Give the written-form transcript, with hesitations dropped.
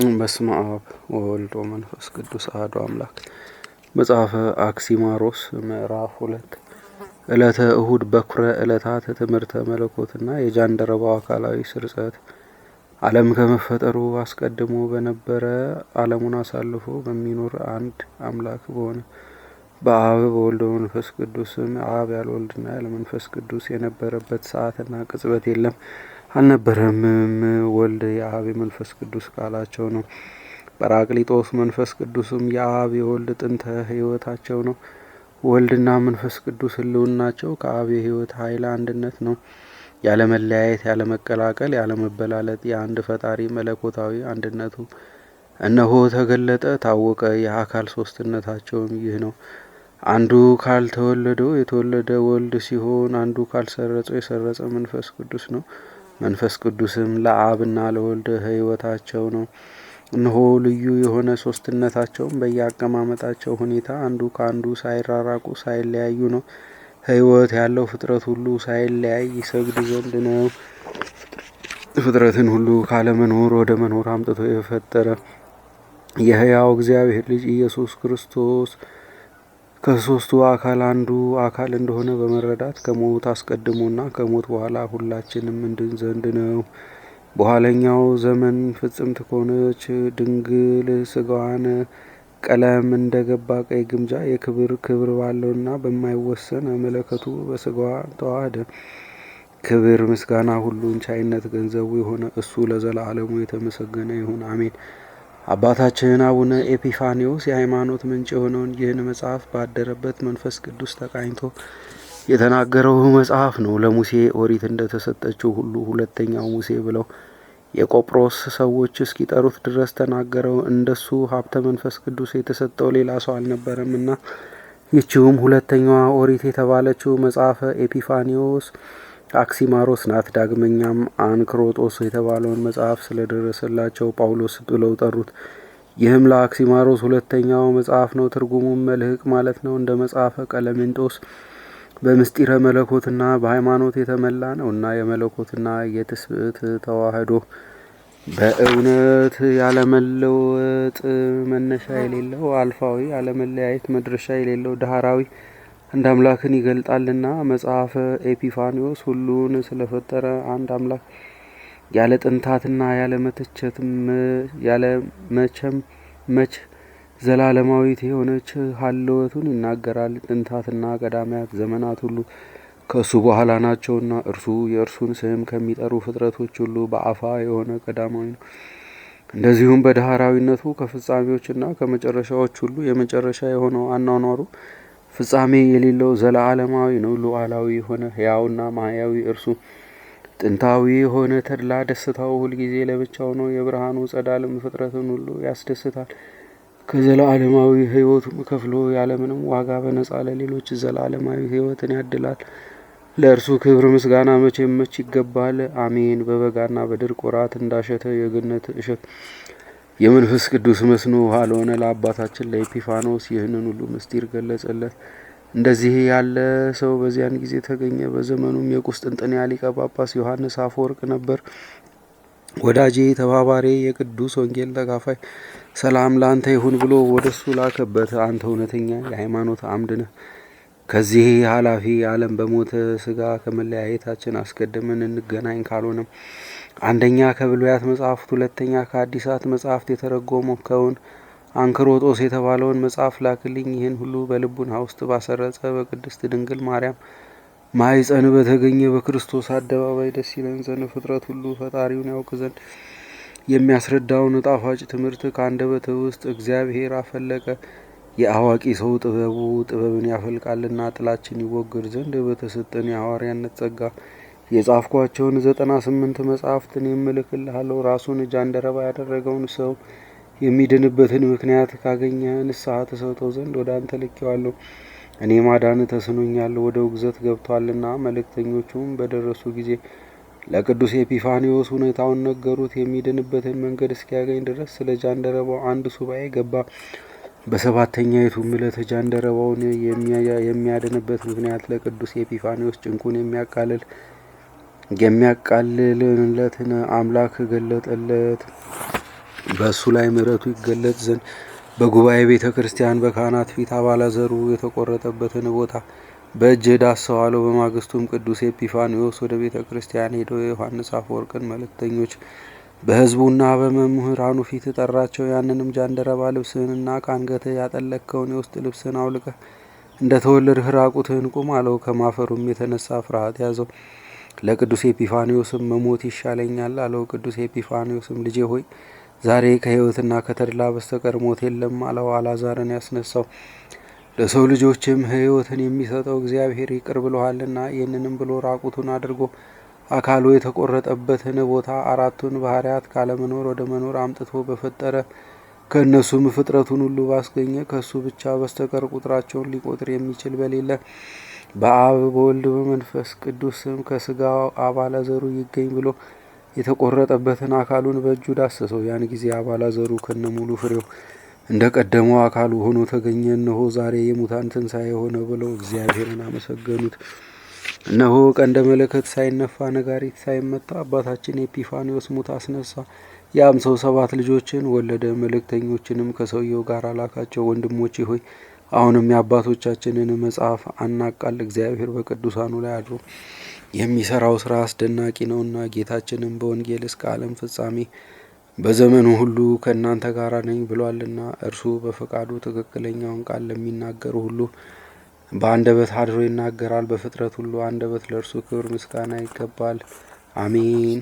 በስመ አብ ወወልድ ወመንፈስ ቅዱስ አሐዱ አምላክ። መጽሐፈ አክሲማሮስ ምዕራፍ 2 ዕለተ እሁድ በኩረ ዕለታት ትምህርተ መለኮትና የጃንደረባው አካላዊ ስርጸት። ዓለም ከመፈጠሩ አስቀድሞ በነበረ ዓለሙን አሳልፎ በሚኖር አንድ አምላክ በሆነ በአብ በወልድ በመንፈስ ቅዱስም አብ ያለ ወልድና ያለ መንፈስ ቅዱስ የነበረበት ሰዓትና ቅጽበት የለም አልነበረምም። ወልድ የአብ የመንፈስ ቅዱስ ቃላቸው ነው። ጰራቅሊጦስ መንፈስ ቅዱስም የአብ የወልድ ጥንተ ሕይወታቸው ነው። ወልድና መንፈስ ቅዱስ ሕልውናቸው ከአብ የሕይወት ኃይል አንድነት ነው። ያለ መለያየት፣ ያለ መቀላቀል፣ ያለ መበላለጥ የአንድ ፈጣሪ መለኮታዊ አንድነቱ እነሆ ተገለጠ፣ ታወቀ። የአካል ሶስትነታቸውም ይህ ነው። አንዱ ካልተወለደው የተወለደ ወልድ ሲሆን፣ አንዱ ካልሰረጸው የሰረጸ መንፈስ ቅዱስ ነው። መንፈስ ቅዱስም ለአብና ለወልድ ሕይወታቸው ነው። እነሆ ልዩ የሆነ ሶስትነታቸውም በየአቀማመጣቸው ሁኔታ አንዱ ከአንዱ ሳይራራቁ ሳይለያዩ ነው። ሕይወት ያለው ፍጥረት ሁሉ ሳይለያይ ይሰግድ ዘንድ ነው። ፍጥረትን ሁሉ ካለመኖር ወደ መኖር አምጥቶ የፈጠረ የሕያው እግዚአብሔር ልጅ ኢየሱስ ክርስቶስ ከሦስቱ አካል አንዱ አካል እንደሆነ በመረዳት ከሞት አስቀድሞና ከሞት በኋላ ሁላችንም እንድን ዘንድ ነው። በኋለኛው ዘመን ፍጽምት ከሆነች ድንግል ስጋዋን ቀለም እንደ ገባ ቀይ ግምጃ ክብር ባለውና በማይወሰን መለከቱ በስጋዋ ተዋህደ። ክብር ምስጋና ሁሉን ቻይነት ገንዘቡ የሆነ እሱ ለዘላለሙ የተመሰገነ ይሁን፣ አሜን። አባታችን አቡነ ኤጲፋኒዎስ የሃይማኖት ምንጭ የሆነውን ይህን መጽሐፍ ባደረበት መንፈስ ቅዱስ ተቃኝቶ የተናገረው መጽሐፍ ነው። ለሙሴ ኦሪት እንደተሰጠችው ሁሉ ሁለተኛው ሙሴ ብለው የቆጵሮስ ሰዎች እስኪጠሩት ድረስ ተናገረው። እንደሱ ሀብተ መንፈስ ቅዱስ የተሰጠው ሌላ ሰው አልነበረም እና ይቺውም ሁለተኛዋ ኦሪት የተባለችው መጽሐፈ ኤጲፋኒዎስ አክሲማሮስ ናት። ዳግመኛም አንክሮጦስ የተባለውን መጽሐፍ ስለደረሰላቸው ጳውሎስ ብለው ጠሩት። ይህም ለአክሲማሮስ ሁለተኛው መጽሐፍ ነው። ትርጉሙም መልህቅ ማለት ነው። እንደ መጽሐፈ ቀለሜንጦስ በምስጢረ መለኮትና በሃይማኖት የተመላ ነው እና የመለኮትና የትስብእት ተዋህዶ በእውነት ያለመለወጥ መነሻ የሌለው አልፋዊ ያለመለያየት መድረሻ የሌለው ዳህራዊ አንድ አምላክን ይገልጣልና። መጽሐፈ ኤጲፋኒዎስ ሁሉን ስለፈጠረ አንድ አምላክ ያለ ጥንታትና ያለ መች ዘላለማዊት የሆነች ሀልወቱን ይናገራል። ጥንታትና ቀዳማያት ዘመናት ሁሉ ከእሱ በኋላ ናቸውና እርሱ የእርሱን ስም ከሚጠሩ ፍጥረቶች ሁሉ በአፋ የሆነ ቀዳማዊ ነው። እንደዚሁም በዳህራዊነቱ ከፍጻሜዎችና ከመጨረሻዎች ሁሉ የመጨረሻ የሆነው አኗኗሩ ፍጻሜ የሌለው ዘለዓለማዊ ነው። ሉዓላዊ የሆነ ሕያውና ማህያዊ እርሱ ጥንታዊ የሆነ ተድላ ደስታው ሁልጊዜ ለብቻው ነው። የብርሃኑ ጸዳልም ፍጥረትን ሁሉ ያስደስታል። ከዘላለማዊ ሕይወቱም ከፍሎ ያለምንም ዋጋ በነጻ ለሌሎች ዘላለማዊ ሕይወትን ያድላል። ለእርሱ ክብር ምስጋና መቼም መች ይገባል፣ አሜን። በበጋና በድርቅ ወራት እንዳሸተ የገነት እሸት የመንፈስ ቅዱስ መስኖ ውሃ ለሆነ ለአባታችን ለኤጲፋኖስ ይህንን ሁሉ ምስጢር ገለጸለት። እንደዚህ ያለ ሰው በዚያን ጊዜ ተገኘ። በዘመኑም የቁስጥንጥንያ ሊቀ ጳጳስ ዮሐንስ አፈወርቅ ነበር። ወዳጄ ተባባሪ፣ የቅዱስ ወንጌል ተካፋይ ሰላም ላንተ ይሁን ብሎ ወደ እሱ ላከበት። አንተ እውነተኛ የሃይማኖት አምድ ነህ። ከዚህ ኃላፊ ዓለም በሞተ ስጋ ከመለያየታችን አስቀድመን እንገናኝ። ካልሆነም አንደኛ ከብሉያት መጽሐፍት፣ ሁለተኛ ከአዲሳት መጽሐፍት የተረጎመውን አንክሮጦስ የተባለውን መጽሐፍ ላክልኝ። ይህን ሁሉ በልቡና ውስጥ ባሰረጸ በቅድስት ድንግል ማርያም ማኅፀን በተገኘ በክርስቶስ አደባባይ ደስ ይለን ዘንድ ፍጥረት ሁሉ ፈጣሪውን ያውቅ ዘንድ የሚያስረዳውን ጣፋጭ ትምህርት ከአንደበት ውስጥ እግዚአብሔር አፈለቀ። የአዋቂ ሰው ጥበቡ ጥበብን ያፈልቃልና ጥላችን ይወገድ ዘንድ በተሰጠን የሐዋርያነት ጸጋ የጻፍኳቸውን 98 መጽሐፍትን የምልክልሃለሁ። ራሱን ጃንደረባ ያደረገውን ሰው የሚድንበትን ምክንያት ካገኘ ንስሐ ተሰጠው ዘንድ ወደ አንተ ልኬዋለሁ። እኔ ማዳን ተስኖኛል፣ ወደ ውግዘት ገብቷልና። መልእክተኞቹም በደረሱ ጊዜ ለቅዱስ ኤጲፋኒዎስ ሁኔታውን ነገሩት። የሚድንበትን መንገድ እስኪያገኝ ድረስ ስለ ጃንደረባው አንድ ሱባኤ ገባ። በሰባተኛይቱም ዕለት ጃንደረባውን የሚያድንበት ምክንያት ለቅዱስ ኤጲፋኒዎስ ጭንቁን የሚያቃልልለትን አምላክ ገለጠለት። በእሱ ላይ ምሕረቱ ይገለጥ ዘንድ በጉባኤ ቤተ ክርስቲያን በካህናት ፊት አባላዘሩ የተቆረጠበትን ቦታ በእጅህ ዳስሰው አለው። በማግስቱም ቅዱስ ኤጲፋንዮስ ወደ ቤተ ክርስቲያን ሄደው የዮሐንስ አፈወርቅን መልእክተኞች በሕዝቡና በመምህራኑ ፊት ጠራቸው። ያንንም ጃንደረባ ልብስህንና ከአንገትህ ያጠለቅከውን የውስጥ ልብስህን አውልቀህ እንደ ተወለድህ ራቁትህን ቁም አለው። ከማፈሩም የተነሳ ፍርሃት ያዘው። ለቅዱስ ኤጲፋንዮስም መሞት ይሻለኛል አለው። ቅዱስ ኤጲፋንዮስም ልጄ ሆይ ዛሬ ከሕይወትና ከተድላ በስተቀር ሞት የለም አለው። አልዓዛርን ያስነሳው ለሰው ልጆችም ሕይወትን የሚሰጠው እግዚአብሔር ይቅር ብሎሃልና። ይህንንም ብሎ ራቁቱን አድርጎ አካሉ የተቆረጠበትን ቦታ አራቱን ባህርያት ካለመኖር ወደ መኖር አምጥቶ በፈጠረ ከእነሱም ፍጥረቱን ሁሉ ባስገኘ ከእሱ ብቻ በስተቀር ቁጥራቸውን ሊቆጥር የሚችል በሌለ በአብ በወልድ በመንፈስ ቅዱስ ስም ከስጋው አባለዘሩ ይገኝ ብሎ የተቆረጠበትን አካሉን በእጁ ዳሰሰው። ያን ጊዜ አባለዘሩ ከነሙሉ ፍሬው እንደ ቀደመው አካሉ ሆኖ ተገኘ። እነሆ ዛሬ የሙታን ትንሣኤ ሆነ ብለው እግዚአብሔርን አመሰገኑት። እነሆ ቀንደ መለከት ሳይነፋ ነጋሪት ሳይመታ አባታችን ኤጲፋንዮስ ሙት አስነሳ። ያም ሰው 7 ልጆችን ወለደ። መልእክተኞችንም ከሰውየው ጋር አላካቸው። ወንድሞቼ ሆይ አሁንም የአባቶቻችንን መጽሐፍ አናቃል። እግዚአብሔር በቅዱሳኑ ላይ አድሮ የሚሰራው ስራ አስደናቂ ነውና። ጌታችንም በወንጌል እስከ ዓለም ፍጻሜ በዘመኑ ሁሉ ከእናንተ ጋር ነኝ ብሏልና። እርሱ በፈቃዱ ትክክለኛውን ቃል ለሚናገሩ ሁሉ በአንደበት አድሮ ይናገራል። በፍጥረት ሁሉ አንደበት ለእርሱ ክብር ምስጋና ይገባል። አሜን።